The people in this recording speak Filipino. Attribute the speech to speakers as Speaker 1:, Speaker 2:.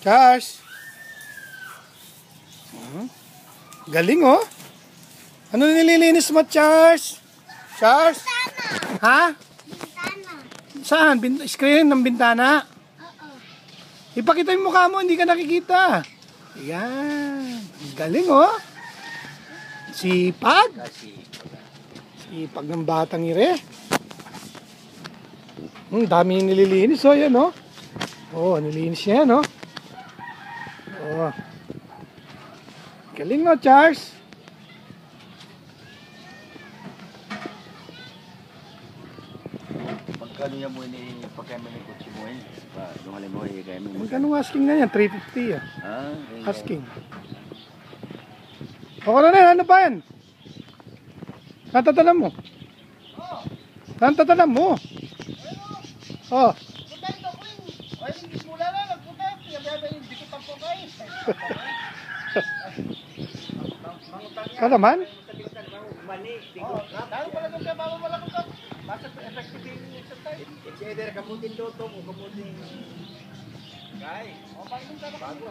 Speaker 1: Charles. Galing oh. Ano nililinis mo, Charles? Charles?
Speaker 2: Bintana.
Speaker 1: Ha?
Speaker 2: Bintana.
Speaker 1: Saan? Screen ng bintana?
Speaker 2: Oo.
Speaker 1: Ipakita yung mukha mo, hindi ka nakikita. Yan. Galing oh. Sipag. Sipag ng batang ire. Dami yung nililinis oh, yan oh. Oh, nililinis niya yan oh. Oh. Galing mo, Charles.
Speaker 3: Magkano niya mo ini pagkain mo ni kutsi mo eh? Dungalin mo eh kaya mo.
Speaker 1: Magkano asking na yan? 350 ah.
Speaker 3: Ah,
Speaker 1: Asking. O, ano ba yan? Saan tatalam mo? Saan tatalam mo? Oh. Kalaman?
Speaker 3: It's either kamutin dotong o kamutin. Guys, bago.